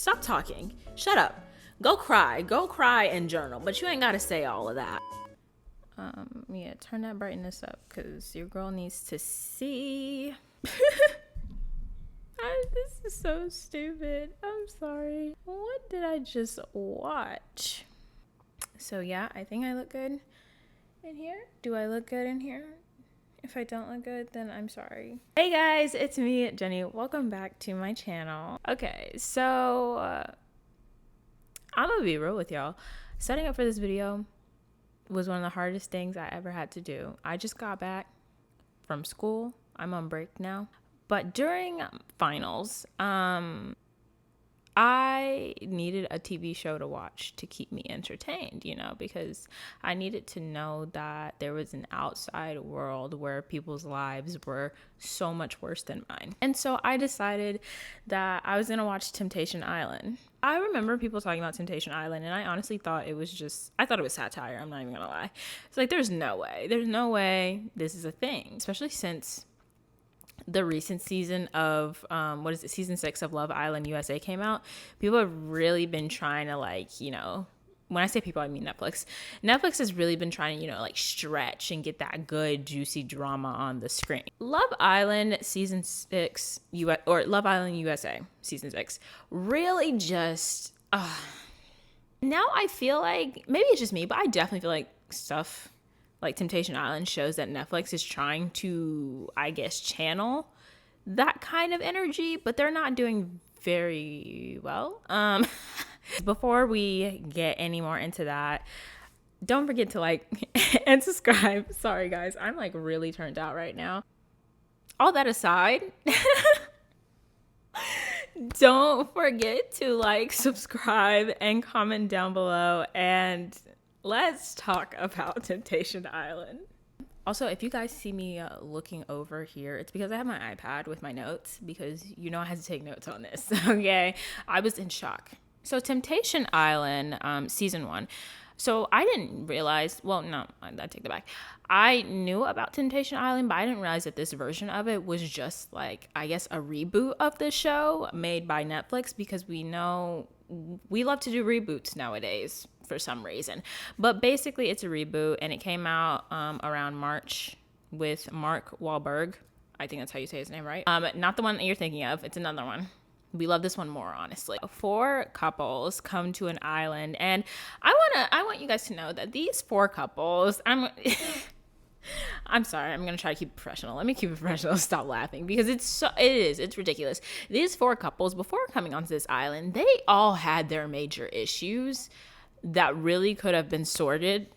Stop talking. Shut up. Go cry and journal, but you ain't gotta say all of that. Yeah, turn that brightness up because your girl needs to see. This is so stupid. I'm sorry. What did I just watch? So yeah, I think I look good in here. Do I look good in here? If I don't look good, then I'm sorry. Hey guys, it's me, Jenny. Welcome back to my channel. Okay, so I'm gonna be real with y'all. Setting up for this video was one of the hardest things I ever had to do. I just got back from school. I'm on break now. But during finals, I needed a TV show to watch to keep me entertained, because I needed to know that there was an outside world where people's lives were so much worse than mine. And so I decided that I was going to watch Temptation Island. I remember people talking about Temptation Island, and I honestly thought it was satire. I'm not even going to lie. It's like, there's no way this is a thing, especially since the recent season of season 6 of Love Island USA came out. People have really been trying to when I say people, I mean Netflix has really been trying to stretch and get that good juicy drama on the screen. Love Island season 6 Love Island USA season 6 really just now I feel like, maybe it's just me, but I definitely feel like stuff like Temptation Island shows that Netflix is trying to, I guess, channel that kind of energy, but they're not doing very well. Before we get any more into that, don't forget to like and subscribe. Sorry guys, I'm really turned out right now. All that aside, don't forget to subscribe and comment down below, and let's talk about Temptation Island. Also, if you guys see me looking over here, it's because I have my iPad with my notes, because I had to take notes on this, okay? I was in shock. So Temptation Island, season 1. So I didn't realize, I take that back. I knew about Temptation Island, but I didn't realize that this version of it was just I guess a reboot of the show made by Netflix, because we know we love to do reboots nowadays for some reason. But basically it's a reboot, and it came out around March with Mark Wahlberg. I think that's how you say his name, right? Not the one that you're thinking of. It's another one. We love this one more, honestly. 4 couples come to an island, and I want you guys to know that these 4 couples, I'm sorry, I'm gonna try to keep it professional. Let me keep it professional. Stop laughing, because it's ridiculous. These 4 couples, before coming onto this island, they all had their major issues that really could have been sorted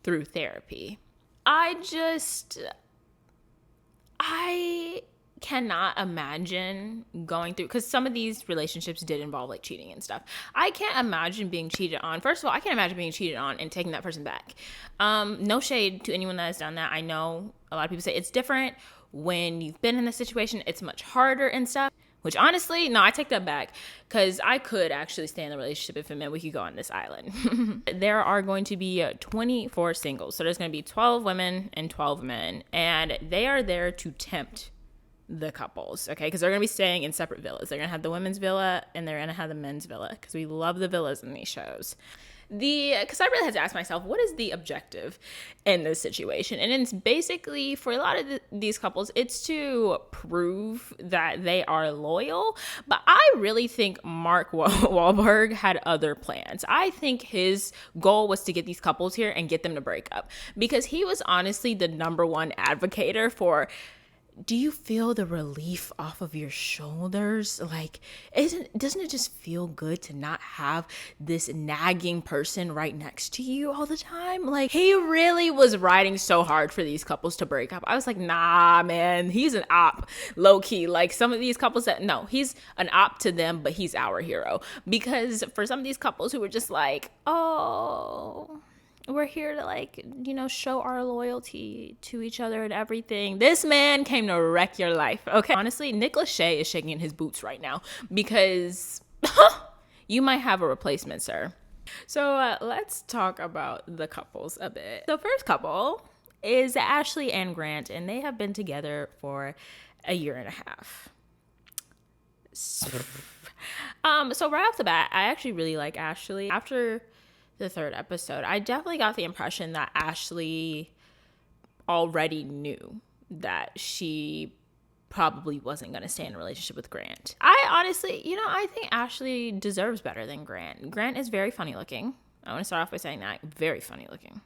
through therapy. I cannot imagine going through, because some of these relationships did involve cheating and stuff. I can't imagine being cheated on. First of all, I can't imagine being cheated on and taking that person back. No shade to anyone that has done that. I know a lot of people say it's different when you've been in this situation. It's much harder and stuff, which honestly, no, I take that back, because I could actually stay in the relationship if it meant we could go on this island. There are going to be 24 singles. So there's going to be 12 women and 12 men, and they are there to tempt the couples, okay? Because they're going to be staying in separate villas. They're going to have the women's villa, and they're going to have the men's villa, because we love the villas in these shows. Because I really had to ask myself, what is the objective in this situation? And it's basically, for a lot of these couples, it's to prove that they are loyal. But I really think Mark Wahlberg had other plans. I think his goal was to get these couples here and get them to break up, because he was honestly the #1 advocator for, do you feel the relief off of your shoulders? Doesn't it just feel good to not have this nagging person right next to you all the time? He really was riding so hard for these couples to break up. I was like, nah, man, he's an op, low key. Some of these couples he's an op to them, but he's our hero. Because for some of these couples who were just oh, we're here to show our loyalty to each other and everything, this man came to wreck your life, okay? Honestly, Nick Lachey is shaking in his boots right now, because you might have a replacement, sir. So let's talk about the couples a bit. The first couple is Ashley and Grant, and they have been together for a year and a half. So right off the bat, I actually really like Ashley. After the third episode, I definitely got the impression that Ashley already knew that she probably wasn't going to stay in a relationship with Grant. I honestly, I think Ashley deserves better than Grant. Grant is very funny looking. I want to start off by saying that. Very funny looking.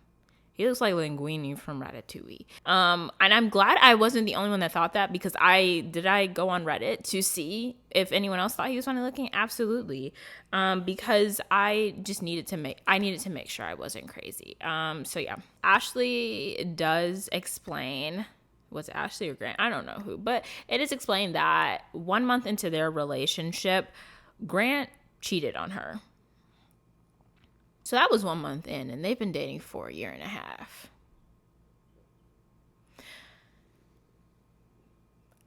He looks like Linguini from Ratatouille. And I'm glad I wasn't the only one that thought that, because I go on Reddit to see if anyone else thought he was funny looking? Absolutely. Because I needed to make sure I wasn't crazy. So yeah, Ashley does explain, was it Ashley or Grant? I don't know who, but it is explained that 1 month into their relationship, Grant cheated on her. So that was 1 month in, and they've been dating for a year and a half.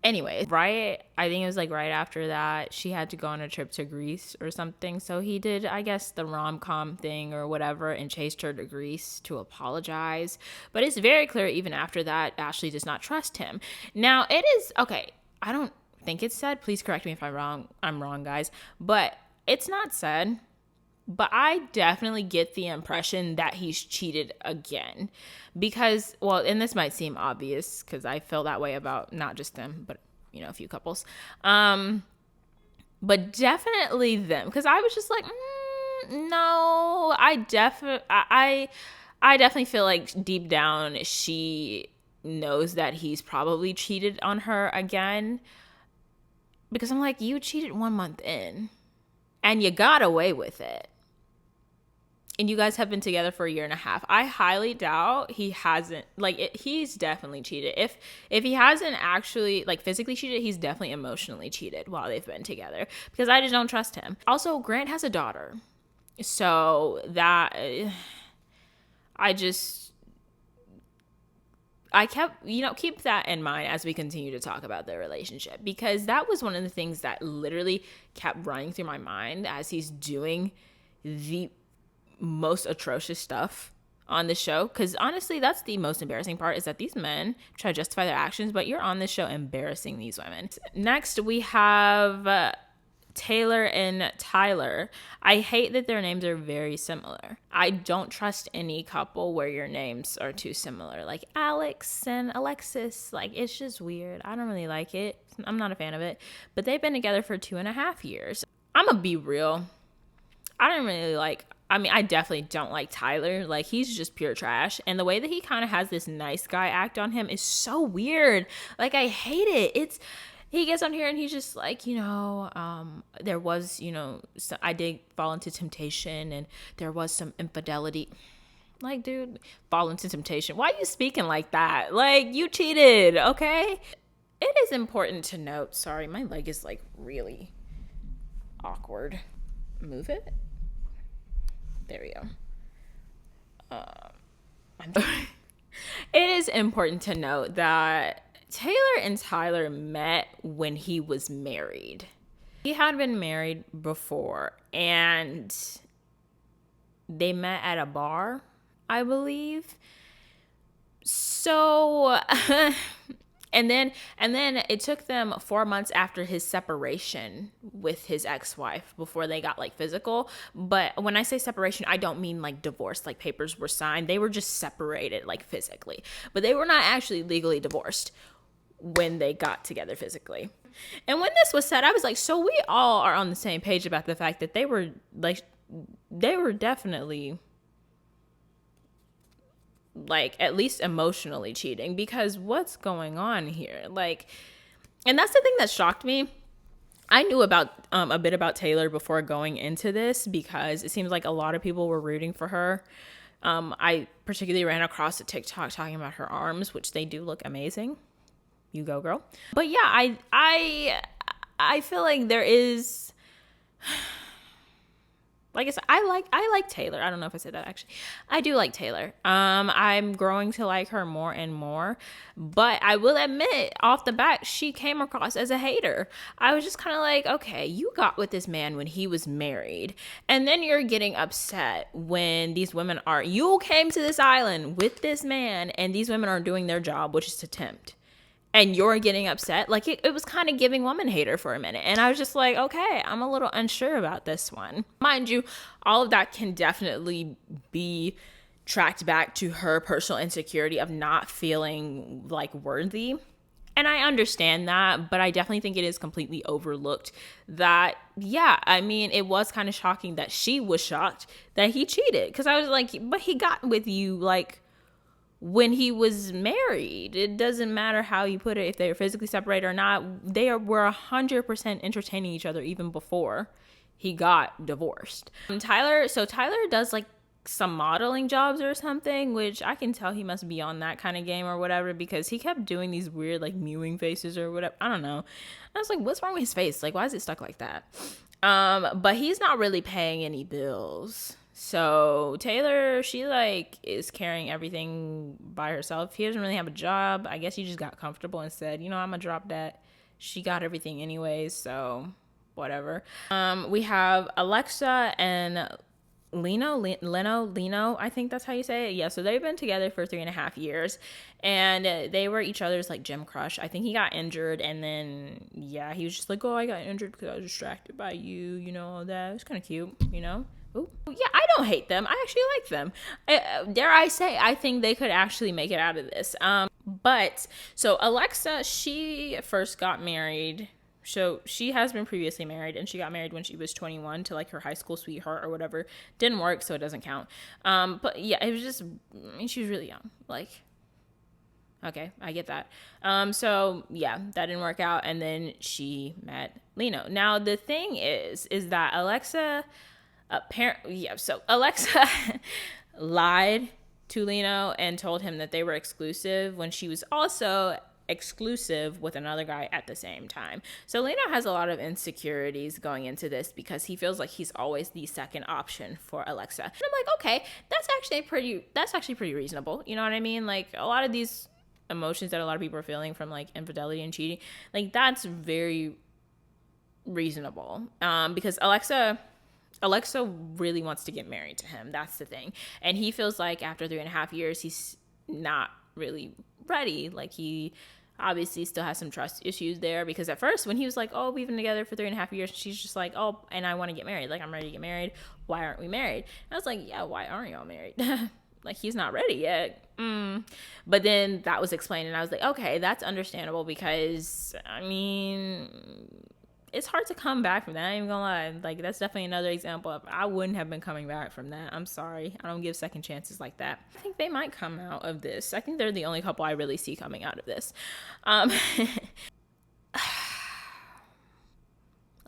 Anyway, right, I think it was like right after that, she had to go on a trip to Greece or something. So he did, I guess, the rom-com thing or whatever and chased her to Greece to apologize. But it's very clear even after that, Ashley does not trust him. Now, it is, okay, I don't think it's said. Please correct me if I'm wrong, guys. But it's not said. But I definitely get the impression that he's cheated again because, well, and this might seem obvious because I feel that way about not just them, but, a few couples. But definitely them, because I was just like, no, I definitely feel like deep down she knows that he's probably cheated on her again, because I'm like, you cheated 1 month in and you got away with it. And you guys have been together for a year and a half. I highly doubt he hasn't, he's definitely cheated. If he hasn't actually, physically cheated, he's definitely emotionally cheated while they've been together, because I just don't trust him. Also, Grant has a daughter. So that, I kept, keep that in mind as we continue to talk about their relationship, because that was one of the things that literally kept running through my mind as he's doing the most atrocious stuff on the show. Because honestly, that's the most embarrassing part, is that these men try to justify their actions, but you're on this show embarrassing these women. Next, we have Taylor and Tyler. I hate that their names are very similar. I don't trust any couple where your names are too similar, like Alex and Alexis. It's just weird. I don't really like it. I'm not a fan of it. But they've been together for 2.5 years. I'm gonna be real. I definitely don't like Tyler. He's just pure trash. And the way that he kind of has this nice guy act on him is so weird. I hate it. He gets on here and he's just there was, I did fall into temptation and there was some infidelity. Dude, fall into temptation. Why are you speaking like that? You cheated, okay? It is important to note, sorry, my leg is really awkward. Move it. There we go. It is important to note that Taylor and Tyler met when he was married. He had been married before, and they met at a bar, I believe. So, and then it took them 4 months after his separation with his ex-wife before they got physical. But when I say separation, I don't mean divorce, papers were signed. They were just separated physically, but they were not actually legally divorced when they got together physically. And when this was said, I was like, so we all are on the same page about the fact that they were definitely at least emotionally cheating, because what's going on here? And that's the thing that shocked me. I knew about a bit about Taylor before going into this, because it seems like a lot of people were rooting for her. I particularly ran across a TikTok talking about her arms, which they do look amazing. You go, girl. But yeah, I feel like there is, like I said, I like Taylor. I don't know if I said that actually. I do like Taylor. I'm growing to like her more and more. But I will admit, off the bat, she came across as a hater. I was just kind of like, okay, you got with this man when he was married, and then you're getting upset when these women are, you came to this island with this man, and these women are doing their job, which is to tempt. and you're getting upset. Like it was kind of giving woman hater for a minute. And I was just like, okay, I'm a little unsure about this one. Mind you, all of that can definitely be tracked back to her personal insecurity of not feeling like worthy. And I understand that, but I definitely think it is completely overlooked that, yeah, I mean, it was kind of shocking that she was shocked that he cheated. Because I was like, but he got with you, like, when he was married. It doesn't matter how you put it, if they were physically separated or not. Were 100% entertaining each other even before he got divorced. Tyler does like some modeling jobs or something, which I can tell he must be on that kind of game or whatever, because he kept doing these weird like mewing faces or whatever. I don't know. I was like, what's wrong with his face? Like, why is it stuck like that? But he's not really paying any bills. So Taylor, she like is carrying everything by herself. He doesn't really have a job. I guess he just got comfortable and said, you know, I'm gonna drop that. She got everything anyways, so whatever. We have Alexa and Leno, I think that's how you say it. Yeah, so they've been together for 3.5 years, and they were each other's like gym crush. I think he got injured, and then yeah, he was just like, oh, I got injured because I was distracted by you, you know, all that. It's kind of cute, you know. Ooh. Yeah, I don't hate them. I actually like them. Dare I say, I think they could actually make it out of this. But so Alexa, she first got married. So she has been previously married, and she got married when she was 21 to like her high school sweetheart or whatever. Didn't work, so it doesn't count. But yeah, it was just, I mean, she was really young. Like, okay, I get that. So yeah, that didn't work out, and then she met Leno. Now the thing is that Alexa, Alexa lied to Leno and told him that they were exclusive when she was also exclusive with another guy at the same time. So Leno has a lot of insecurities going into this because he feels like he's always the second option for Alexa. And I'm like, okay, that's actually pretty reasonable. You know what I mean? Like a lot of these emotions that a lot of people are feeling from like infidelity and cheating, like that's very reasonable. Because Alexa really wants to get married to him. That's the thing. And he feels like after 3.5 years, he's not really ready. Like he obviously still has some trust issues there, because at first when he was like, oh, we've been together for 3.5 years, she's just like, oh, and I want to get married. Like, I'm ready to get married. Why aren't we married? And I was like, yeah, why aren't y'all married? Like, he's not ready yet. But then that was explained, and I was like, okay, that's understandable, because I mean, it's hard to come back from that. I ain't even gonna lie. Like, that's definitely another example of I wouldn't have been coming back from that. I'm sorry. I don't give second chances like that. I think they might come out of this. I think they're the only couple I really see coming out of this.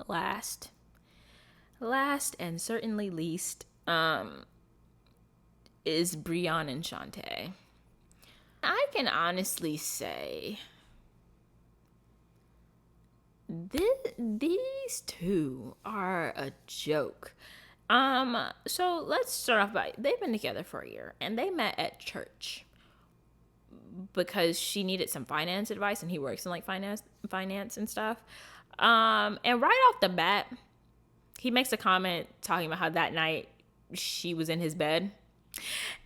Last and certainly least, is Brian and Shantae. I can honestly say these two are a joke. So let's start off by, they've been together for a year, and they met at church because she needed some finance advice, and he works in like finance and stuff. And right off the bat, he makes a comment talking about how that night she was in his bed.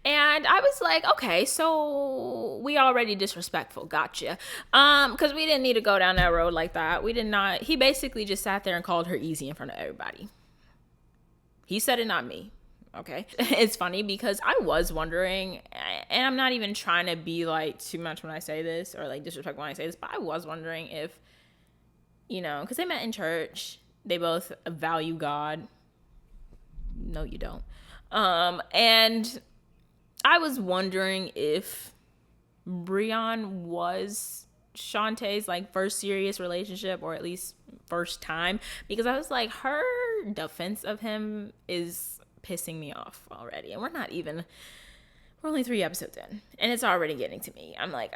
And I was like, okay, so we already disrespectful. Gotcha. Because we didn't need to go down that road like that. We did not. He basically just sat there and called her easy in front of everybody. He said it, not me. Okay. It's funny because I was wondering, and I'm not even trying to be like too much when I say this or like disrespect when I say this, but I was wondering if, you know, because they met in church. They both value God. No, you don't. And I was wondering if Brian was Shantae's like first serious relationship, or at least first time, because I was like, her defense of him is pissing me off already. And we're only 3 episodes in, and it's already getting to me. I'm like,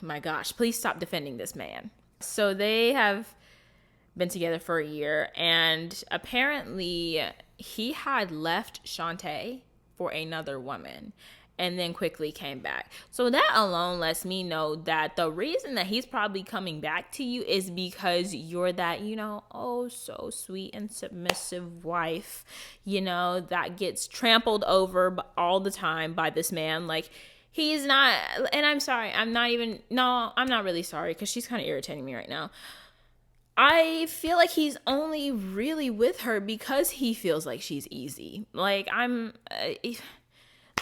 my gosh, please stop defending this man. So they have been together for a year, and apparently he had left Shantae for another woman and then quickly came back. So that alone lets me know that the reason that he's probably coming back to you is because you're that, you know, oh, so sweet and submissive wife, you know, that gets trampled over all the time by this man. Like, He's not, and I'm sorry. I'm not even, no, I'm not really sorry because she's kind of irritating me right now. I feel like he's only really with her because he feels like she's easy. Like,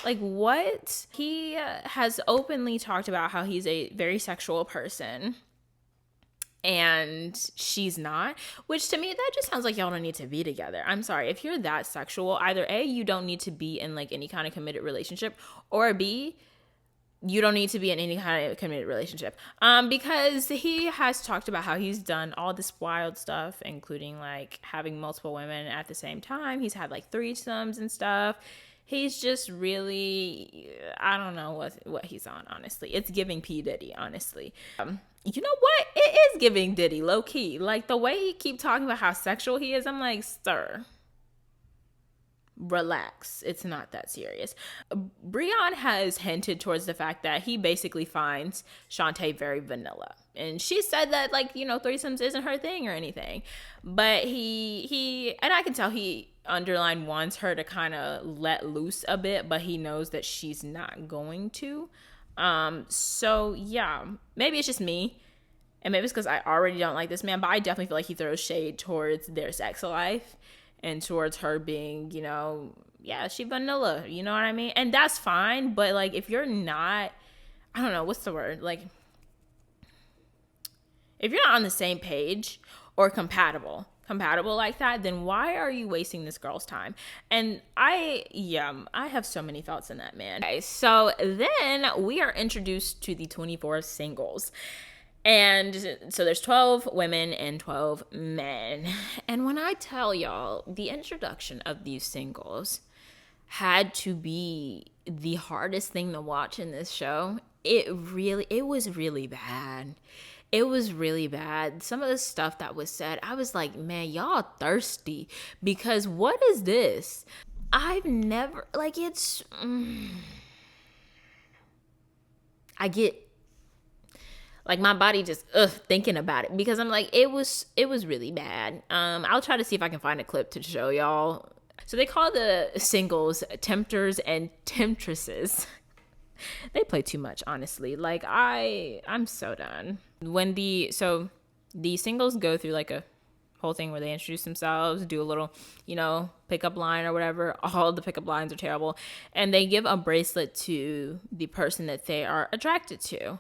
like, what? He has openly talked about how he's a very sexual person and she's not, which to me, that just sounds like y'all don't need to be together. I'm sorry. If you're that sexual, either A, you don't need to be in like any kind of committed relationship, or B, you don't need to be in any kind of committed relationship. Because he has talked about how he's done all this wild stuff, including like having multiple women at the same time. He's had like threesomes and stuff. He's just really, I don't know what he's on, honestly. It's giving P. Diddy, honestly. You know what? It is giving Diddy, low key. Like the way he keep talking about how sexual he is, I'm like, sir, relax. It's not that serious. Breon has hinted towards the fact that he basically finds Shantae very vanilla. And she said that, like, you know, threesomes isn't her thing or anything. But he and I can tell he underline wants her to kind of let loose a bit, but he knows that she's not going to. So yeah, maybe it's just me. And maybe it's because I already don't like this man, but I definitely feel like he throws shade towards their sex life and towards her being, you know, yeah, she vanilla, you know what I mean? And that's fine, but like if you're not, I don't know, what's the word? Like if you're not on the same page or compatible like that, then why are you wasting this girl's time? And I have so many thoughts on that, man. Okay, so then we are introduced to the 24 singles. And so there's 12 women and 12 men. And when I tell y'all, the introduction of these singles had to be the hardest thing to watch in this show. It was really bad. It was really bad. Some of the stuff that was said, I was like, man, y'all thirsty. Because what is this? I've never, like, it's, I get, like, my body just, thinking about it. Because I'm like, it was really bad. I'll try to see if I can find a clip to show y'all. So they call the singles tempters and temptresses. They play too much, honestly. Like, I'm so done. When the singles go through like a whole thing where they introduce themselves, do a little, you know, pickup line or whatever. All the pickup lines are terrible. And they give a bracelet to the person that they are attracted to.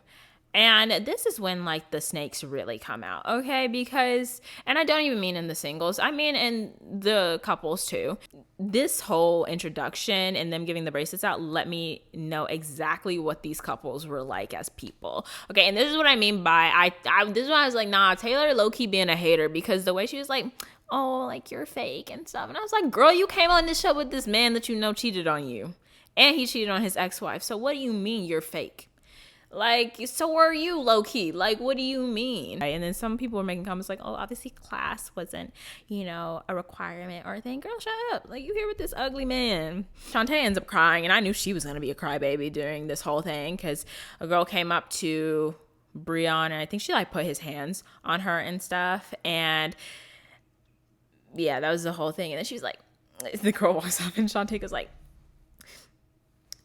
And this is when, like, the snakes really come out, okay? Because, and I don't even mean in the singles, I mean in the couples, too. This whole introduction and them giving the bracelets out let me know exactly what these couples were like as people. Okay, and this is what I mean by, this is why I was like, nah, Taylor low-key being a hater, because the way she was like, oh, like, you're fake and stuff. And I was like, girl, you came on this show with this man that you know cheated on you. And he cheated on his ex-wife. So what do you mean you're fake? Like, so are you, low-key? Like, what do you mean? And then some people were making comments like, oh, obviously class wasn't, you know, a requirement or a thing. Girl, shut up. Like, you here with this ugly man. Shantae ends up crying, and I knew she was going to be a crybaby during this whole thing because a girl came up to Breon, and I think she, like, put his hands on her and stuff. And, yeah, that was the whole thing. And then she's like, the girl walks up, and Shantae goes like,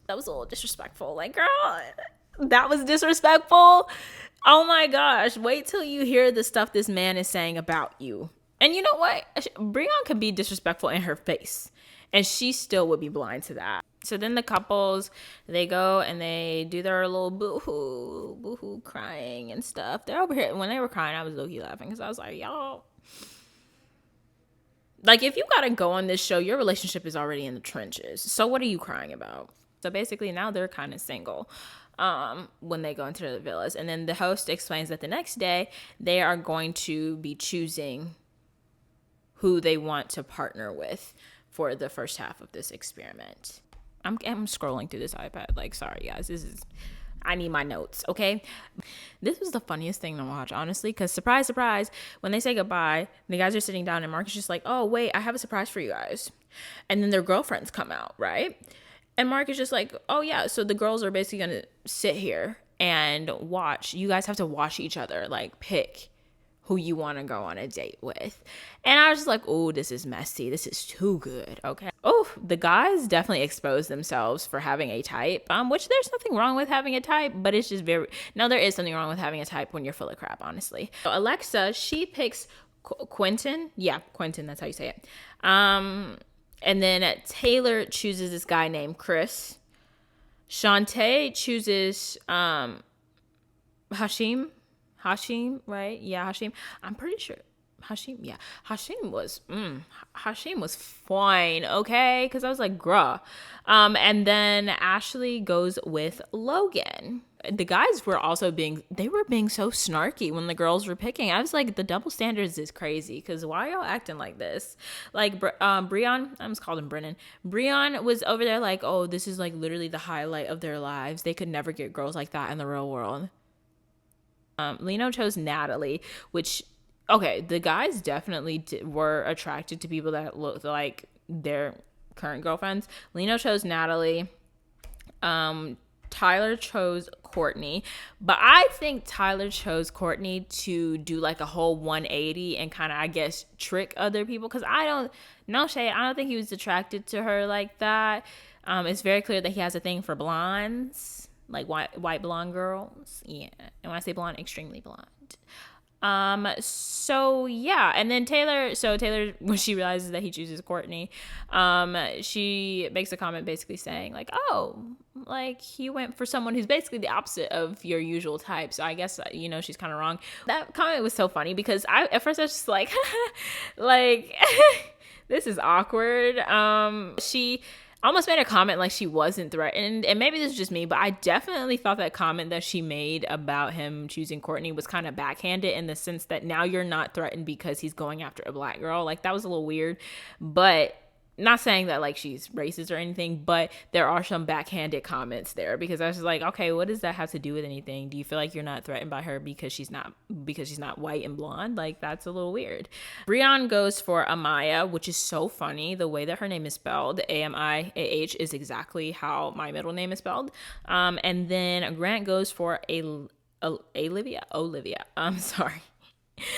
that was a little disrespectful. Like, girl, that was disrespectful. Oh my gosh. Wait till you hear the stuff this man is saying about you. And you know what? Breon could be disrespectful in her face, and she still would be blind to that. So then the couples, they go and they do their little boo-hoo crying and stuff. They're over here. When they were crying, I was low-key laughing because I was like, y'all. Like, if you gotta go on this show, your relationship is already in the trenches. So what are you crying about? So basically now they're kind of single when they go into the villas. And then the host explains that the next day they are going to be choosing who they want to partner with for the first half of this experiment. I'm scrolling through this iPad. Like, sorry, guys. I need my notes, okay? This was the funniest thing to watch, honestly, because surprise, surprise, when they say goodbye, the guys are sitting down and Mark is just like, oh, wait, I have a surprise for you guys. And then their girlfriends come out, right? And Mark is just like, oh, yeah, so the girls are basically going to sit here and watch. You guys have to watch each other, like, pick who you want to go on a date with. And I was just like, oh, this is messy. This is too good. Okay. Oh, the guys definitely expose themselves for having a type, which there's nothing wrong with having a type, but it's just no, there is something wrong with having a type when you're full of crap, honestly. So Alexa, she picks Quentin. Yeah, Quentin, that's how you say it. And then Taylor chooses this guy named Chris. Shantae chooses Hashim, right? Yeah, Hashim. I'm pretty sure Hashim. Yeah, Hashim was fine. Okay, because I was like, bruh. And then Ashley goes with Logan. The guys were also being so snarky when the girls were picking. I was like, the double standards is crazy, because why are y'all acting like this? Like, Breon, I almost called him Brennan. Breon was over there like, oh, this is like literally the highlight of their lives. They could never get girls like that in the real world. Lino chose Natalie, which, okay, the guys definitely were attracted to people that looked like their current girlfriends. Lino chose Natalie. Tyler chose Courtney, but I think Tyler chose Courtney to do like a whole 180 and kind of, I guess, trick other people, because no shade, I don't think he was attracted to her like that. It's very clear that he has a thing for blondes, like white blonde girls. Yeah, and when I say blonde, extremely blonde. So yeah, and then Taylor, when she realizes that he chooses Courtney, she makes a comment basically saying like, oh, like he went for someone who's basically the opposite of your usual type. So I guess, she's kind of wrong. That comment was so funny because at first I was just like, like, this is awkward. She almost made a comment like she wasn't threatened, and maybe this is just me, but I definitely thought that comment that she made about him choosing Courtney was kind of backhanded, in the sense that now you're not threatened because he's going after a black girl. Like, that was a little weird, but not saying that like she's racist or anything, but there are some backhanded comments there, because I was just like, okay, what does that have to do with anything? Do you feel like you're not threatened by her because she's not white and blonde? Like, that's a little weird. Breon goes for Amaya, which is so funny. The way that her name is spelled, Amiah, is exactly how my middle name is spelled. And then Grant goes for Olivia. I'm sorry.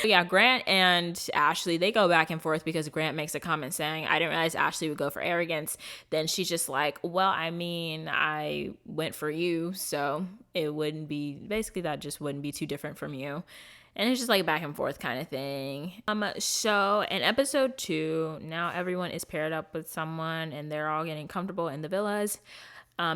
Yeah, Grant and Ashley, they go back and forth because Grant makes a comment saying, I didn't realize Ashley would go for arrogance. Then she's just like, well, I mean, I went for you, so it wouldn't be, basically that just wouldn't be too different from you. And it's just like a back and forth kind of thing. So in episode 2, now everyone is paired up with someone and they're all getting comfortable in the villas.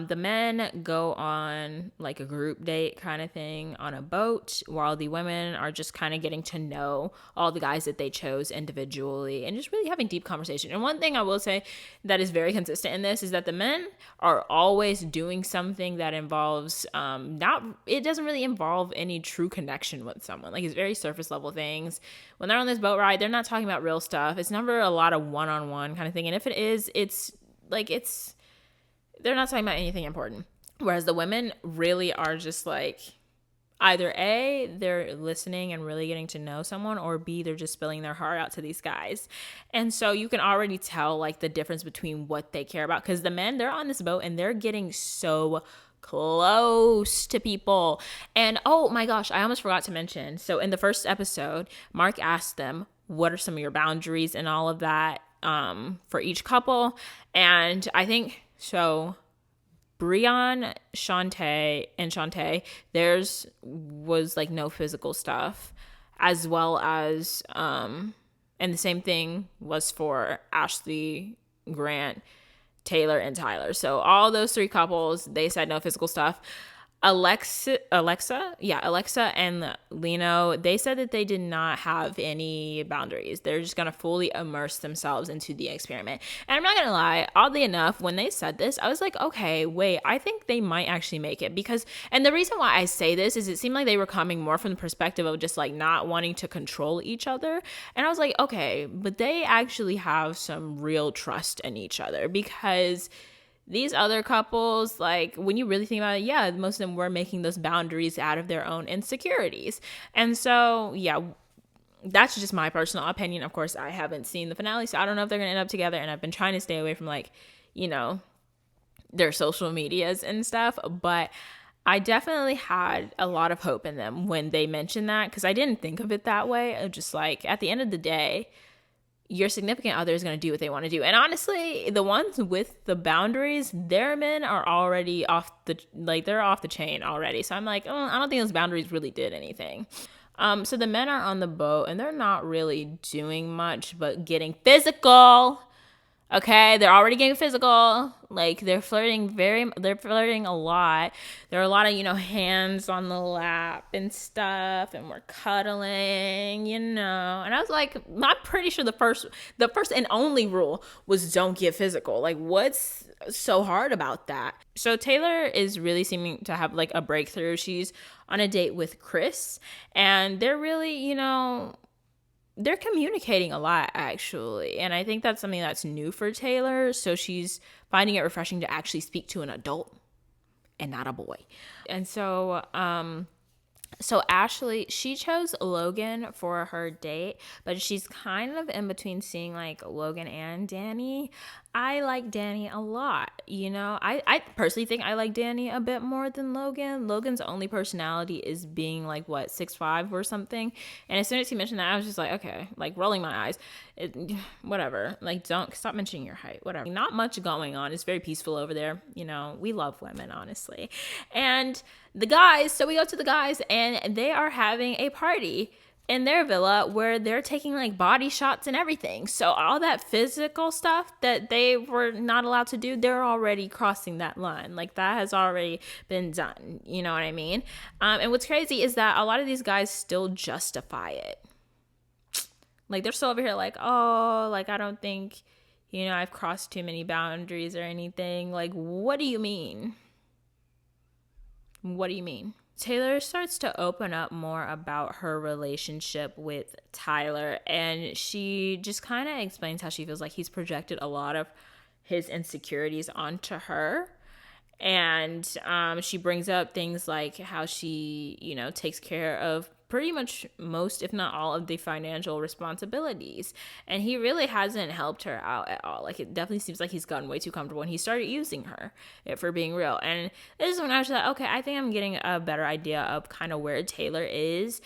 The men go on like a group date kind of thing on a boat, while the women are just kind of getting to know all the guys that they chose individually and just really having deep conversation. And one thing I will say that is very consistent in this is that the men are always doing something that involves it doesn't really involve any true connection with someone. Like, it's very surface level things. When they're on this boat ride, they're not talking about real stuff. It's never a lot of one-on-one kind of thing. And if it is, they're not talking about anything important. Whereas the women really are just like, either A, they're listening and really getting to know someone, or B, they're just spilling their heart out to these guys. And so you can already tell like the difference between what they care about. Because the men, they're on this boat and they're getting so close to people. And oh my gosh, I almost forgot to mention. So in the first episode, Mark asked them, what are some of your boundaries and all of that for each couple? And I think... So Breon, Shantae, theirs was like no physical stuff, as well as, and the same thing was for Ashley, Grant, Taylor, and Tyler. So all those 3 couples, they said no physical stuff. Alexa and Lino, they said that they did not have any boundaries. They're just going to fully immerse themselves into the experiment. And I'm not going to lie, oddly enough, when they said this, I was like, okay, wait, I think they might actually make it. And the reason why I say this is it seemed like they were coming more from the perspective of just like not wanting to control each other. And I was like, okay, but they actually have some real trust in each other, because these other couples, like, when you really think about it, yeah, most of them were making those boundaries out of their own insecurities. And so, yeah, that's just my personal opinion. Of course, I haven't seen the finale, so I don't know if they're going to end up together. And I've been trying to stay away from, like, their social medias and stuff. But I definitely had a lot of hope in them when they mentioned that, because I didn't think of it that way. Of just like, at the end of the day, your significant other is going to do what they want to do. And honestly, the ones with the boundaries, their men are already off the, like, they're off the chain already. So I'm like, oh, I don't think those boundaries really did anything. So the men are on the boat and they're not really doing much but getting physical. Okay, they're already getting physical. Like, they're flirting a lot. There are a lot of, hands on the lap and stuff, and we're cuddling, And I was like, I'm pretty sure the first and only rule was don't get physical. Like, what's so hard about that? So Taylor is really seeming to have like a breakthrough. She's on a date with Chris, and they're really, they're communicating a lot, actually. And I think that's something that's new for Taylor. So she's finding it refreshing to actually speak to an adult and not a boy. And so Ashley, she chose Logan for her date, but she's kind of in between seeing like Logan and Danny. I like Danny a lot, I personally think I like Danny a bit more than Logan. Logan's only personality is being like, what, 6'5" or something. And as soon as he mentioned that, I was just like, okay, like rolling my eyes. Whatever. Like, don't stop mentioning your height. Whatever. Not much going on. It's very peaceful over there. We love women, honestly. And the guys, so we go to the guys and they are having a party in their villa where they're taking like body shots and everything. So all that physical stuff that they were not allowed to do, they're already crossing that line. Like, that has already been done. You know what I mean? And what's crazy is that a lot of these guys still justify it. Like, they're still over here like, oh, like, I don't think, I've crossed too many boundaries or anything. Like, what do you mean? What do you mean? Taylor starts to open up more about her relationship with Tyler, and she just kind of explains how she feels like he's projected a lot of his insecurities onto her. And she brings up things like how she, takes care of pretty much most, if not all, of the financial responsibilities. And he really hasn't helped her out at all. Like, it definitely seems like he's gotten way too comfortable and he started using her, for being real. And this is when I was like, okay, I think I'm getting a better idea of kind of where Taylor is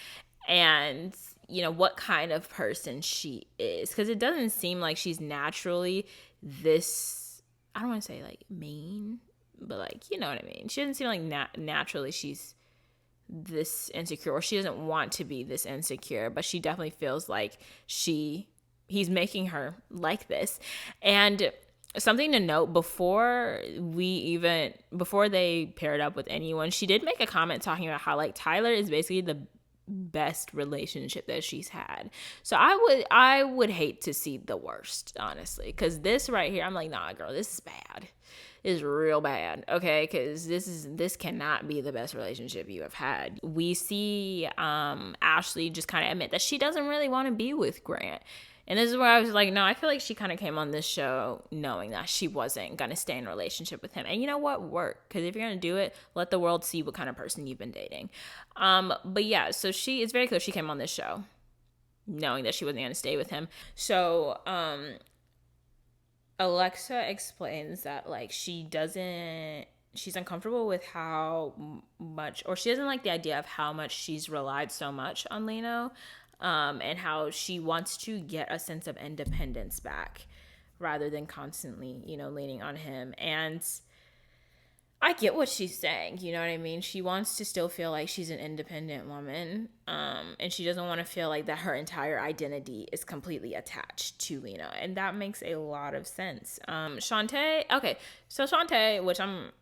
and, what kind of person she is. Because it doesn't seem like she's naturally this, I don't want to say like mean, but like, you know what I mean? She doesn't seem like naturally she's this insecure, or she doesn't want to be this insecure, but she definitely feels like he's making her like this. And something to note, before they paired up with anyone, she did make a comment talking about how like Tyler is basically the best relationship that she's had. So I would hate to see the worst, honestly, because this right here, I'm like, nah, girl, this is bad. Is real bad, okay? Because this cannot be the best relationship you have had. We see Ashley just kind of admit that she doesn't really want to be with Grant. And this is where I was like, no, I feel like she kind of came on this show knowing that she wasn't going to stay in a relationship with him. And you know what? Work. Because if you're going to do it, let the world see what kind of person you've been dating. But yeah, so it's very clear she came on this show knowing that she wasn't going to stay with him. So, Alexa explains that like she's uncomfortable with how much, or she doesn't like the idea of how much she's relied so much on Lino, and how she wants to get a sense of independence back rather than constantly, leaning on him. And I get what she's saying, you know what I mean? She wants to still feel like she's an independent woman, and she doesn't want to feel like that her entire identity is completely attached to Lino, and that makes a lot of sense. Shantae, which I'm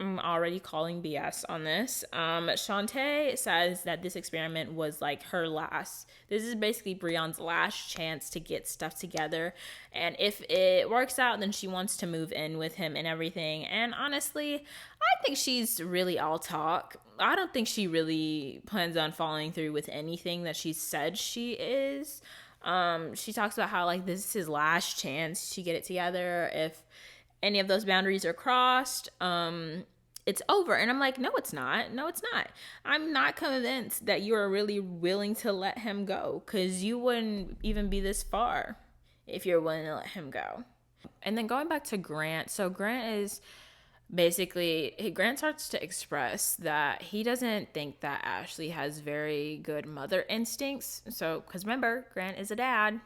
already calling BS on this. Shantae says that this experiment was like this is basically Breon's last chance to get stuff together. And if it works out, then she wants to move in with him and everything. And honestly, I think she's really all talk. I don't think she really plans on following through with anything that she said she is. She talks about how like this is his last chance to get it together. If any of those boundaries are crossed, it's over. And I'm like, no, it's not. I'm not convinced that you are really willing to let him go, because you wouldn't even be this far if you're willing to let him go. And then going back to Grant. So Grant is basically Grant starts to express that he doesn't think that Ashley has very good mother instincts. So, because remember, Grant is a dad.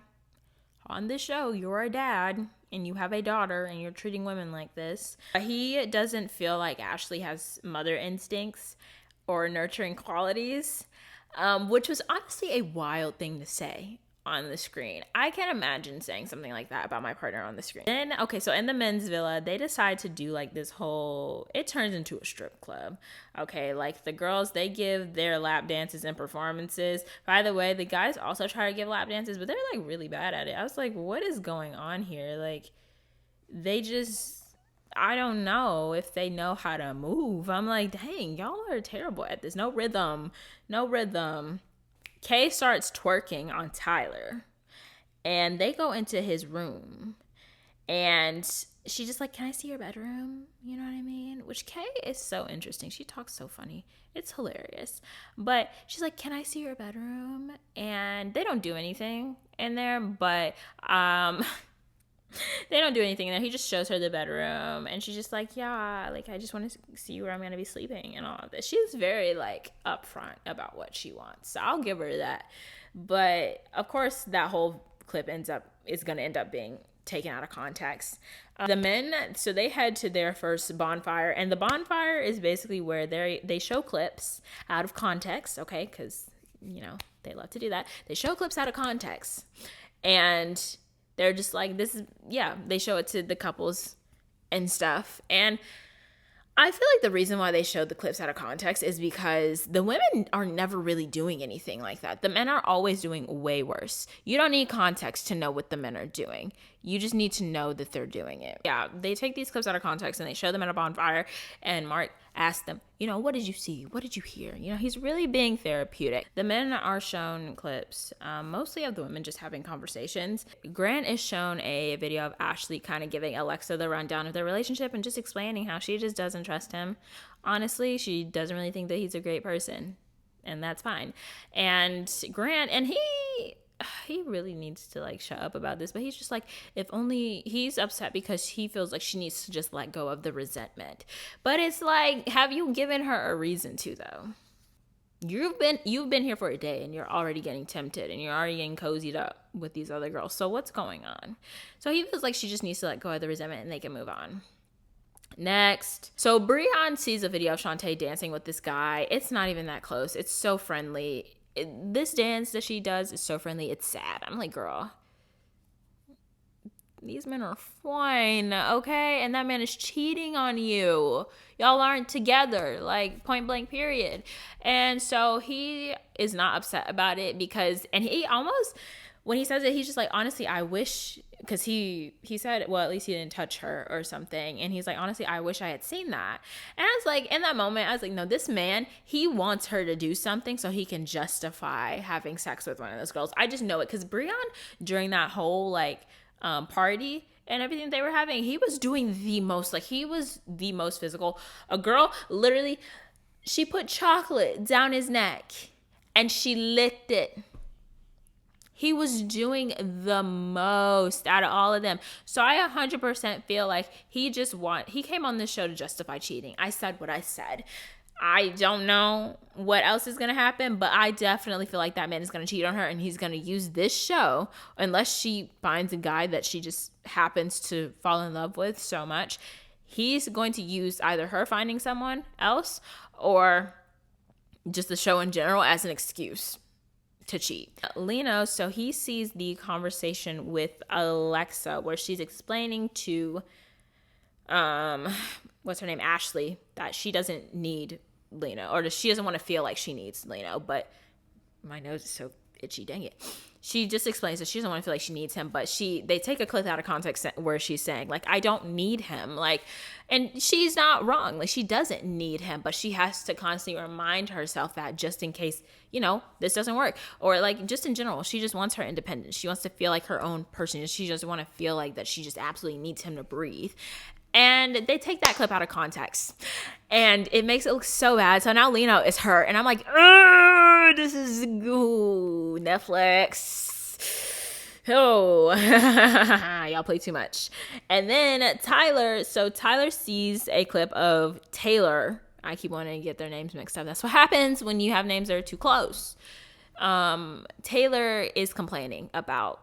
On this show, you're a dad and you have a daughter and you're treating women like this. He doesn't feel like Ashley has mother instincts or nurturing qualities, which was honestly a wild thing to say on the screen. I can't imagine saying something like that about my partner on the screen. Then, okay, so in the men's villa, they decide to do like this whole, it turns into a strip club. Okay, like the girls, they give their lap dances and performances. By the way, the guys also try to give lap dances, but they're like really bad at it. I was like, what is going on here? Like, they just, I don't know if they know how to move. I'm like, dang, y'all are terrible at this. No rhythm. Kay starts twerking on Tyler, and they go into his room, and she's just like, can I see your bedroom? You know what I mean? Which Kay is so interesting. She talks so funny. It's hilarious. But she's like, can I see your bedroom? And they don't do anything in there, but they don't do anything in there. He just shows her the bedroom, and she's just like, yeah, like, I just want to see where I'm going to be sleeping and all of this. She's very, like, upfront about what she wants. So I'll give her that. But, of course, that whole clip is going to end up being taken out of context. The men, so they head to their first bonfire, and the bonfire is basically where they show clips out of context, okay, because, you know, they love to do that. They show clips out of context, and they're just like, this is, yeah, they show it to the couples and stuff. And I feel like the reason why they showed the clips out of context is because the women are never really doing anything like that. The men are always doing way worse. You don't need context to know what the men are doing. You just need to know that they're doing it. Yeah, they take these clips out of context and they show them at a bonfire, and Mark asks them, you know, what did you see? What did you hear? You know, he's really being therapeutic. The men are shown clips, mostly of the women just having conversations. Grant is shown a video of Ashley kind of giving Alexa the rundown of their relationship and just explaining how she just doesn't trust him. Honestly, she doesn't really think that he's a great person, and that's fine. And Grant, and he really needs to like shut up about this, but he's just like, if only, he's upset because he feels like she needs to just let go of the resentment. But it's like, have you given her a reason to, though? You've been here for a day and you're already getting tempted and you're already getting cozied up with these other girls. So what's going on? So he feels like she just needs to let go of the resentment and they can move on. Next. So Breon sees a video of Shantae dancing with this guy. It's not even that close. It's so friendly. This dance that she does is so friendly. It's sad. I'm like, girl, these men are fine, okay? And that man is cheating on you. Y'all aren't together, like, point blank, period. And so he is not upset about it because, and he almost, when he says it, he's just like, honestly, I wish, because he said, well, at least he didn't touch her or something. And he's like, honestly, I wish I had seen that. And I was like, in that moment, I was like, no, this man, he wants her to do something so he can justify having sex with one of those girls. I just know it because Breon, during that whole like party and everything they were having, he was doing the most, like, he was the most physical. A girl, literally, she put chocolate down his neck and she licked it. He was doing the most out of all of them. So I 100% feel like he came on this show to justify cheating. I said what I said. I don't know what else is going to happen, but I definitely feel like that man is going to cheat on her, and he's going to use this show, unless she finds a guy that she just happens to fall in love with so much. He's going to use either her finding someone else or just the show in general as an excuse to cheat. Lino, so he sees the conversation with Alexa where she's explaining to what's her name, Ashley, that she doesn't need Lino, or she doesn't want to feel like she needs Lino. But my nose is so itchy, dang it. She just explains that she doesn't want to feel like she needs him, but they take a clip out of context where she's saying, like, I don't need him. Like, and she's not wrong. Like, she doesn't need him, but she has to constantly remind herself that just in case, you know, this doesn't work. Or like, just in general, she just wants her independence. She wants to feel like her own person. She doesn't want to feel like that she just absolutely needs him to breathe. And they take that clip out of context, and it makes it look so bad. So now Lino is hurt, and I'm like, this is Netflix. Oh, y'all play too much. And then Tyler, so Tyler sees a clip of Taylor. I keep wanting to get their names mixed up. That's what happens when you have names that are too close. Taylor is complaining about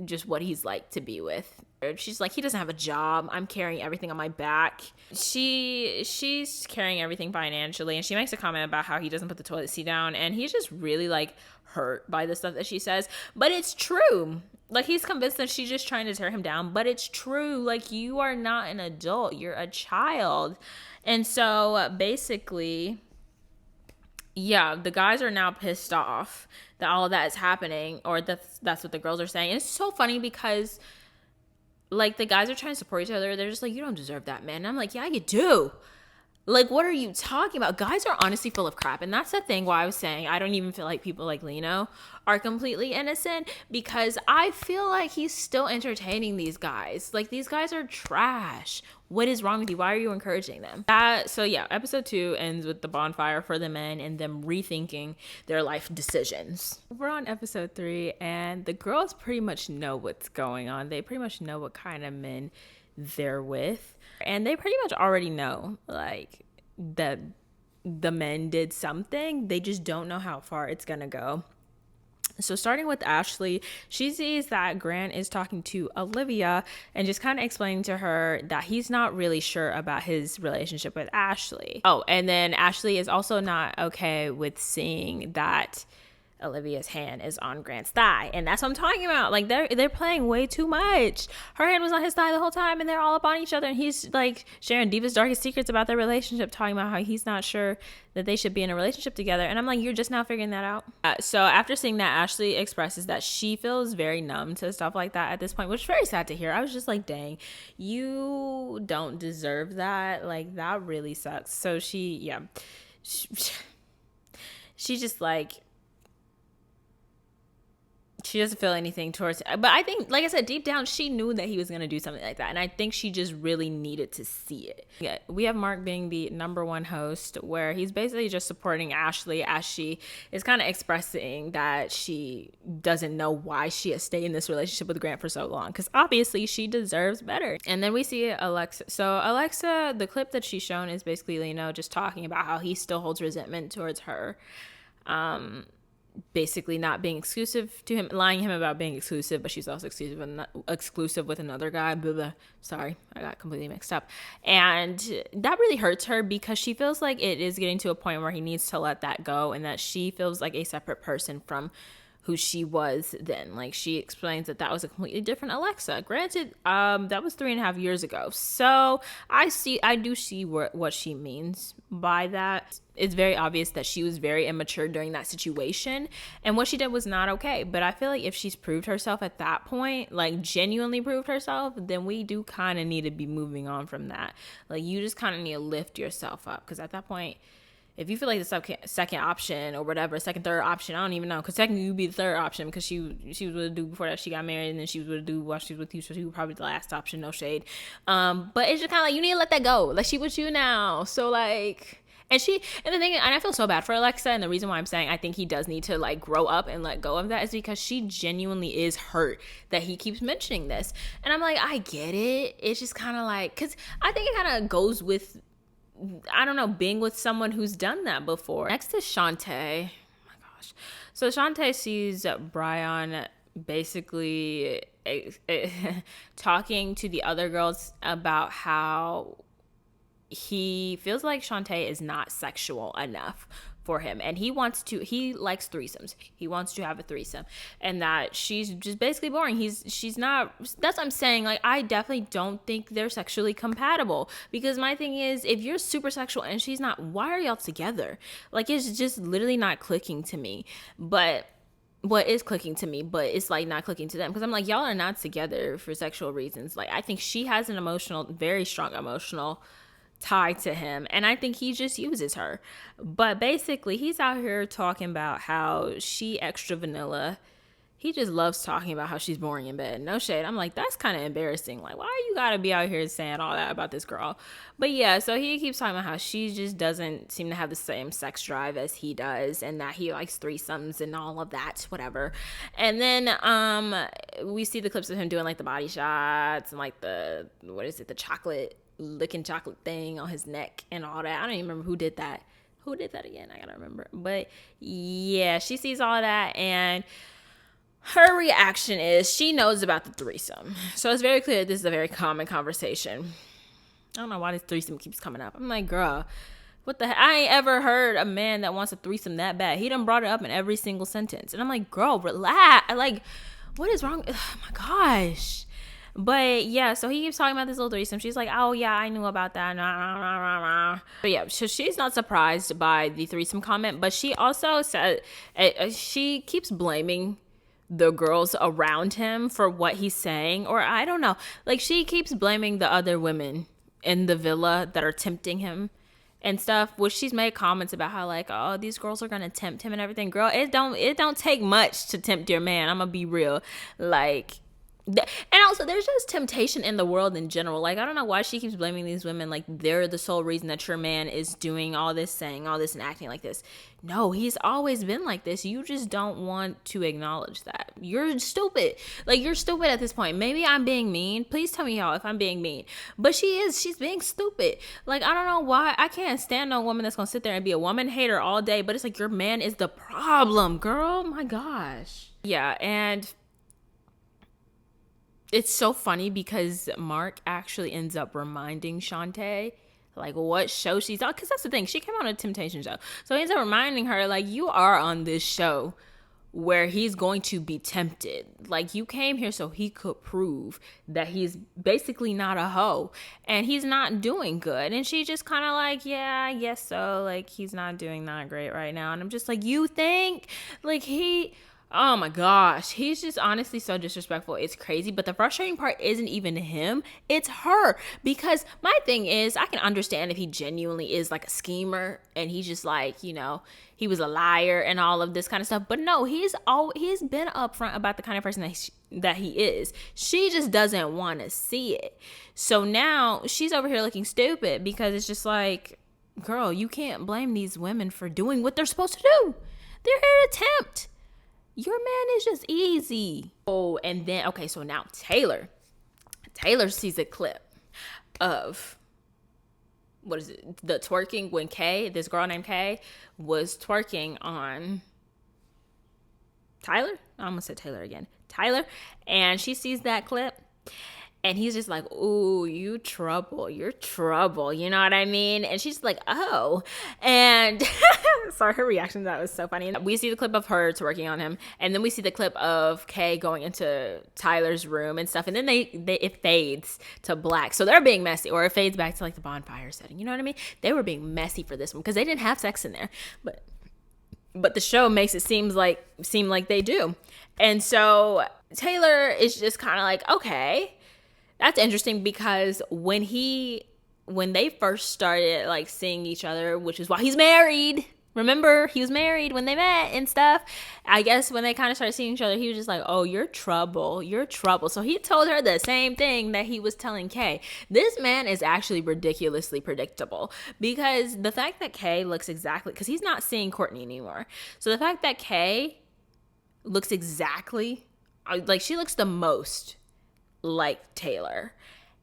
just what he's like to be with. She's like, he doesn't have a job. I'm carrying everything on my back. She's carrying everything financially, and she makes a comment about how he doesn't put the toilet seat down, and he's just really like hurt by the stuff that she says. But it's true. Like, he's convinced that she's just trying to tear him down, but it's true. Like, you are not an adult, you're a child. And so basically, yeah, the guys are now pissed off that all of that is happening, or that's what the girls are saying. And it's so funny because, like, the guys are trying to support each other. They're just like, you don't deserve that, man. And I'm like, yeah, you do. Like, what are you talking about? Guys are honestly full of crap. And that's the thing why I was saying I don't even feel like people like Lino are completely innocent, because I feel like he's still entertaining these guys. Like, these guys are trash. What is wrong with you? Why are you encouraging them? So yeah, episode 2 ends with the bonfire for the men and them rethinking their life decisions. We're on episode 3, and the girls pretty much know what's going on. They pretty much know what kind of men they're with, and they pretty much already know, like, that the men did something. They just don't know how far it's gonna go. So starting with Ashley, she sees that Grant is talking to Olivia and just kind of explaining to her that he's not really sure about his relationship with Ashley. Oh, and then Ashley is also not okay with seeing that Olivia's hand is on Grant's thigh, and that's what I'm talking about. Like, they're playing way too much. Her hand was on his thigh the whole time, and they're all up on each other, and he's like sharing deepest, darkest secrets about their relationship, talking about how he's not sure that they should be in a relationship together. And I'm like, you're just now figuring that out? So after seeing that, Ashley expresses that she feels very numb to stuff like that at this point, which is very sad to hear. I was just like, dang, you don't deserve that. Like, that really sucks. So she just like, she doesn't feel anything towards it. But I think, like I said, deep down, she knew that he was going to do something like that. And I think she just really needed to see it. Yeah, we have Mark being the number 1 host, where he's basically just supporting Ashley as she is kind of expressing that she doesn't know why she has stayed in this relationship with Grant for so long, because obviously she deserves better. And then we see Alexa. So Alexa, the clip that she's shown is basically, you know, just talking about how he still holds resentment towards her. Basically not being exclusive to him, lying to him about being exclusive, but she's also exclusive with another guy. Blah, blah. Sorry, I got completely mixed up. And that really hurts her, because she feels like it is getting to a point where he needs to let that go, and that she feels like a separate person from who she was then. Like, she explains that was a completely different Alexa. Granted, that was 3.5 years ago. So I do see what she means by that. It's very obvious that she was very immature during that situation, and what she did was not okay. But I feel like if she's proved herself at that point, like genuinely proved herself, then we do kind of need to be moving on from that. Like, you just kind of need to lift yourself up, because at that point, if you feel like the second option or whatever, third option, I don't even know. Because technically you'd be the third option, because she was with a dude before that she got married, and then she was with a dude while she was with you, so she was probably the last option, no shade. But it's just kind of like, you need to let that go. Like, she with you now. So, like... And the thing, and I feel so bad for Alexa, and the reason why I'm saying I think he does need to, like, grow up and let go of that is because she genuinely is hurt that he keeps mentioning this. And I'm like, I get it. It's just kind of like, because I think it kind of goes with, I don't know, being with someone who's done that before. Next is Shantae. Oh my gosh. So Shantae sees Brian basically talking to the other girls about how he feels like Shantae is not sexual enough for him, and he likes threesomes. He wants to have a threesome, and that she's just basically boring. She's not. That's what I'm saying. Like, I definitely don't think they're sexually compatible, because my thing is, if you're super sexual and she's not, why are y'all together? Like, it's just literally not clicking to me. But what is clicking to me, but it's like not clicking to them, because I'm like, y'all are not together for sexual reasons. Like, I think she has an very strong emotional tied to him, and I think he just uses her. But basically, he's out here talking about how she extra vanilla. he just loves talking about how she's boring in bed. No shade. I'm like, that's kind of embarrassing. Like, why you gotta be out here saying all that about this girl? But yeah, so he keeps talking about how she just doesn't seem to have the same sex drive as he does, and that he likes threesomes and all of that, whatever. And then we see the clips of him doing like the body shots and like the licking chocolate thing on his neck and all that. I don't even remember who did that. Who did that again? I gotta remember. But yeah, she sees all that, and her reaction is she knows about the threesome. So it's very clear that this is a very common conversation. I don't know why this threesome keeps coming up. I'm like, girl, what the heck? I ain't ever heard a man that wants a threesome that bad. He done brought it up in every single sentence. And I'm like, girl, relax. Like, what is wrong? Oh my gosh. But yeah, so he keeps talking about this little threesome. She's like, oh yeah, I knew about that. But yeah, so she's not surprised by the threesome comment, but she also said, she keeps blaming the girls around him for what he's saying, or I don't know. Like, she keeps blaming the other women in the villa that are tempting him and stuff, which she's made comments about how like, oh, these girls are gonna tempt him and everything. Girl, it don't take much to tempt your man. I'm gonna be real. Like, and also there's just temptation in the world in general. Like, I don't know why she keeps blaming these women like they're the sole reason that your man is doing all this, saying all this, and acting like this. No, he's always been like this. You just don't want to acknowledge that. You're stupid. Like, you're stupid at this point. Maybe I'm being mean. Please tell me, y'all, if I'm being mean. But she's being stupid. Like, I don't know why. I can't stand no woman that's gonna sit there and be a woman hater all day, but it's like your man is the problem, girl. My gosh. Yeah, and it's so funny because Mark actually ends up reminding Shantae like what show she's on, because that's the thing, she came on a temptation show, so he ends up reminding her like, you are on this show where he's going to be tempted. Like, you came here so he could prove that he's basically not a hoe and he's not doing good. And she just kind of like, yeah, I guess so, like he's not doing that great right now. And I'm just like, you think? Like, oh my gosh, he's just honestly so disrespectful. It's crazy. But the frustrating part isn't even him, it's her. Because my thing is, I can understand if he genuinely is like a schemer and he's just like, you know, he was a liar and all of this kind of stuff. But no, he's been upfront about the kind of person that he is. She just doesn't want to see it. So now she's over here looking stupid because it's just like, girl, you can't blame these women for doing what they're supposed to do. They're here to tempt. Your man is just easy. Oh, and then, okay, so now Taylor sees a clip of, what is it, the twerking when Kay, this girl named Kay, was twerking on Tyler? I almost said Taylor again. Tyler. And she sees that clip. And he's just like, ooh, you're trouble. You know what I mean? And she's like, oh. And sorry, her reaction to that was so funny. We see the clip of her twerking on him. And then we see the clip of Kay going into Tyler's room and stuff. And then it fades to black. So they're being messy. Or it fades back to like the bonfire setting. You know what I mean? They were being messy for this one because they didn't have sex in there. But the show makes it seem like they do. And so Taylor is just kind of like, okay. That's interesting because when they first started like seeing each other, which is why he's married. Remember, he was married when they met and stuff. I guess when they kind of started seeing each other, he was just like, oh, you're trouble. So he told her the same thing that he was telling Kay. This man is actually ridiculously predictable because the fact that Kay looks exactly, because he's not seeing Courtney anymore. So the fact that Kay looks exactly, like she looks the most like Taylor.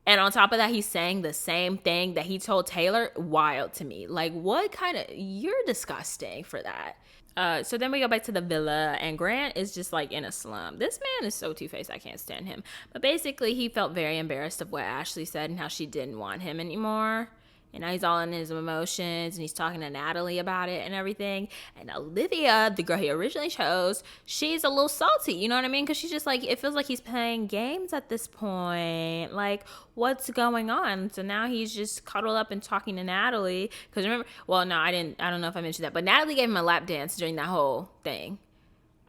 And on top of that, he's saying the same thing that he told Taylor. Wild to me. Like, what kind of... You're disgusting for that. So then we go back to the villa, and Grant is just, like, in a slum. This man is so two-faced, I can't stand him. But basically, he felt very embarrassed of what Ashley said and how she didn't want him anymore. And now he's all in his emotions, and he's talking to Natalie about it and everything. And Olivia, the girl he originally chose, she's a little salty, you know what I mean? Because she's just like, it feels like he's playing games at this point. Like, what's going on? So now he's just cuddled up and talking to Natalie. Because remember, well, no, I don't know if I mentioned that, but Natalie gave him a lap dance during that whole thing.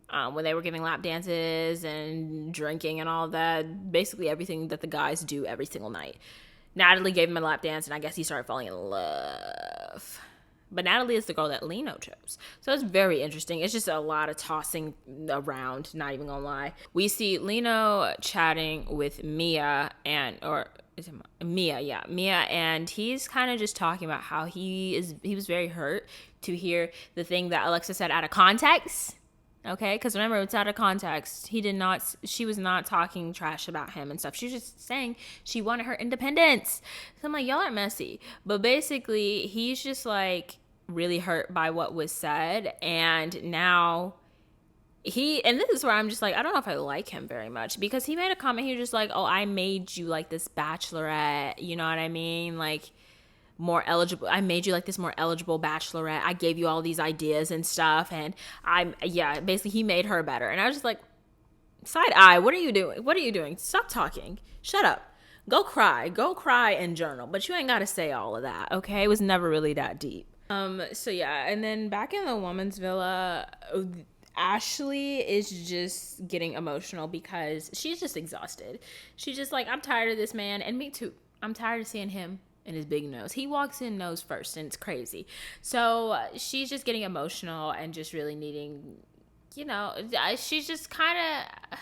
When they were giving lap dances and drinking and all that. Basically everything that the guys do every single night. Natalie gave him a lap dance, and I guess he started falling in love. But Natalie is the girl that Lino chose. So it's very interesting. It's just a lot of tossing around, not even gonna lie. We see Lino chatting with Mia Mia, and he's kind of just talking about how he was very hurt to hear the thing that Alexa said out of context. Okay, because remember, it's out of context. She was not talking trash about him and stuff. She was just saying she wanted her independence. So I'm like, y'all are messy. But basically, he's just like really hurt by what was said. And now and this is where I'm just like, I don't know if I like him very much, because he made a comment. He was just like, oh, I made you like this bachelorette. You know what I mean? Like, more eligible. I made you like this more eligible bachelorette. I gave you all these ideas and stuff. And basically he made her better. And I was just like, side eye, what are you doing? What are you doing? Stop talking. Shut up. Go cry and journal. But you ain't got to say all of that. Okay. It was never really that deep. So yeah. And then back in the woman's villa, Ashley is just getting emotional because she's just exhausted. She's just like, I'm tired of this man. And me too. I'm tired of seeing him and his big nose. He walks in nose first, and it's crazy. So she's just getting emotional and just really needing, she's just kind of,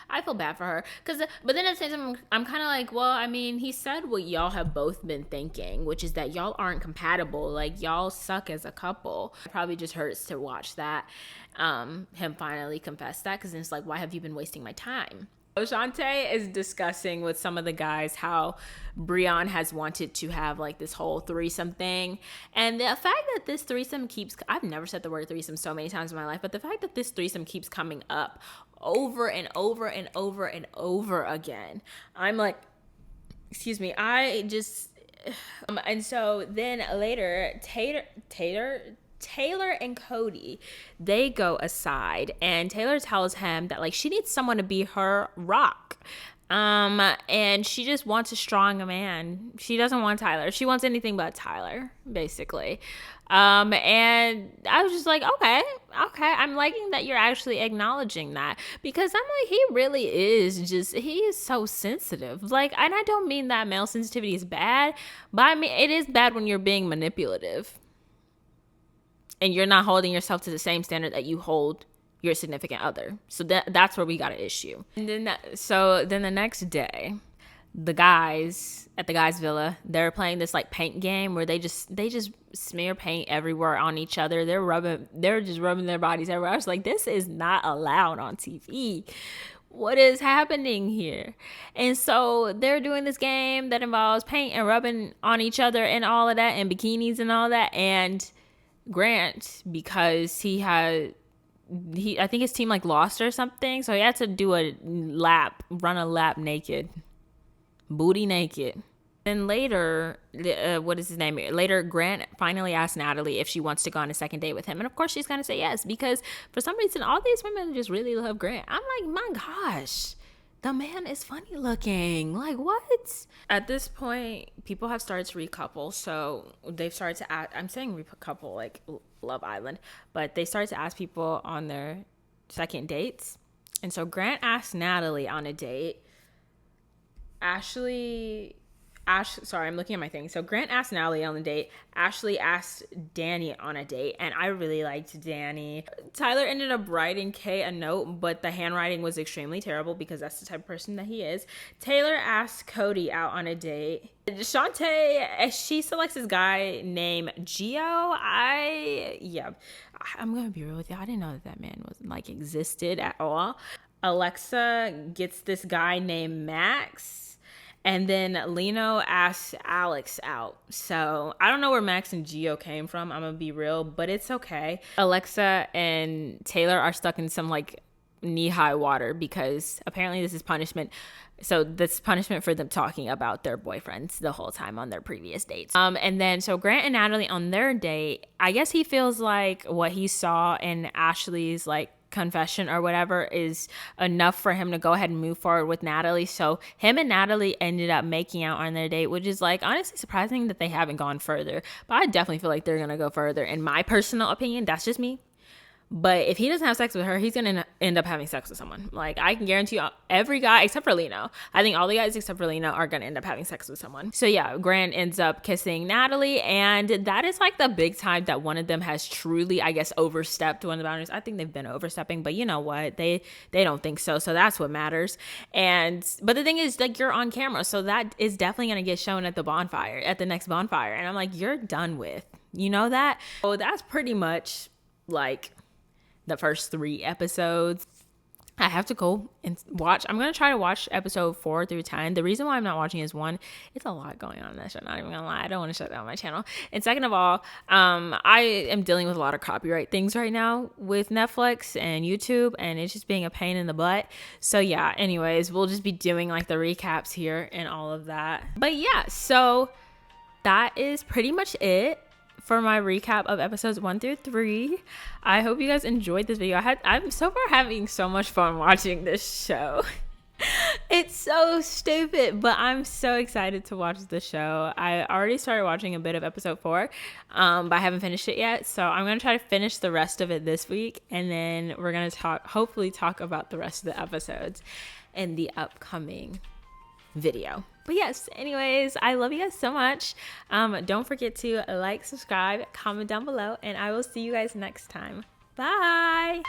I feel bad for her. But then at the same time, I'm kind of like, well, I mean, he said what y'all have both been thinking, which is that y'all aren't compatible. Like, y'all suck as a couple. It probably just hurts to watch that, him finally confess that, because it's like, why have you been wasting my time? Shantae is discussing with some of the guys how Breon has wanted to have like this whole threesome thing. And the fact that this threesome I've never said the word threesome so many times in my life, but the fact that this threesome keeps coming up over and over and over and over again, I'm like, excuse me, I just, and so then later, Taylor and Cody, they go aside, and Taylor tells him that like she needs someone to be her rock. And she just wants a strong man. She doesn't want Tyler. She wants anything but Tyler, basically. And I was just like, okay. I'm liking that you're actually acknowledging that, because I'm like, he really he is so sensitive. Like, and I don't mean that male sensitivity is bad, but I mean, it is bad when you're being manipulative and you're not holding yourself to the same standard that you hold your significant other. So that's where we got an issue. And then the next day, the guys at the guys' villa, they're playing this like paint game where they just smear paint everywhere on each other. They're just rubbing their bodies everywhere. I was like, this is not allowed on TV. What is happening here? And so they're doing this game that involves paint and rubbing on each other and all of that, and bikinis and all that. And Grant, because I think his team like lost or something, so he had to do run a lap naked, booty naked. Then later, what is his name? Later, Grant finally asked Natalie if she wants to go on a second date with him, and of course she's gonna say yes, because for some reason all these women just really love Grant. I'm like, my gosh, the man is funny looking. Like, what? At this point, people have started to recouple. So they've started to ask, I'm saying recouple like Love Island, but they started to ask people on their second dates. And so Grant asked Natalie on a date. Sorry, I'm looking at my thing. So Grant asked Natalie on a date. Ashley asked Danny on a date, and I really liked Danny. Tyler ended up writing Kay a note, but the handwriting was extremely terrible because that's the type of person that he is. Taylor asked Cody out on a date. Shantae, she selects this guy named Gio. I'm gonna be real with you. I didn't know that man was like existed at all. Alexa gets this guy named Max. And then Lino asks Alex out. So I don't know where Max and Gio came from. I'm going to be real, but it's okay. Alexa and Taylor are stuck in some like knee-high water because apparently this is punishment. So that's punishment for them talking about their boyfriends the whole time on their previous dates. And then so Grant and Natalie on their date, I guess he feels like what he saw in Ashley's like confession or whatever is enough for him to go ahead and move forward with Natalie. So him and Natalie ended up making out on their date, which is like honestly surprising that they haven't gone further, but I definitely feel like they're gonna go further in my personal opinion. That's just me, But if he doesn't have sex with her, he's gonna end up having sex with someone. Like, I can guarantee you, every guy except for Lino, I think all the guys except for Lino are gonna end up having sex with someone. So yeah, Grant ends up kissing Natalie, and that is like the big time that one of them has truly, I guess, overstepped one of the boundaries. I think they've been overstepping, but you know what? They don't think so. So that's what matters. But the thing is, like, you're on camera, so that is definitely gonna get shown at the bonfire, at the next bonfire. And I'm like, you're done with. You know that? So that's pretty much like the first 3 episodes. I have to go and watch. I'm going to try to watch episode 4 through 10. The reason why I'm not watching is, one, it's a lot going on in that show. Not even going to lie. I don't want to shut down my channel. And second of all, I am dealing with a lot of copyright things right now with Netflix and YouTube, and it's just being a pain in the butt. So yeah, anyways, we'll just be doing like the recaps here and all of that. But yeah, so that is pretty much it for my recap of episodes 1 through 3. I hope you guys enjoyed this video. I'm so far having so much fun watching this show. It's so stupid, but I'm so excited to watch the show. I already started watching a bit of episode 4, but I haven't finished it yet. So I'm going to try to finish the rest of it this week, and then we're going to hopefully talk about the rest of the episodes in the upcoming video. But yes, anyways, I love you guys so much. Don't forget to like, subscribe, comment down below, and I will see you guys next time. Bye.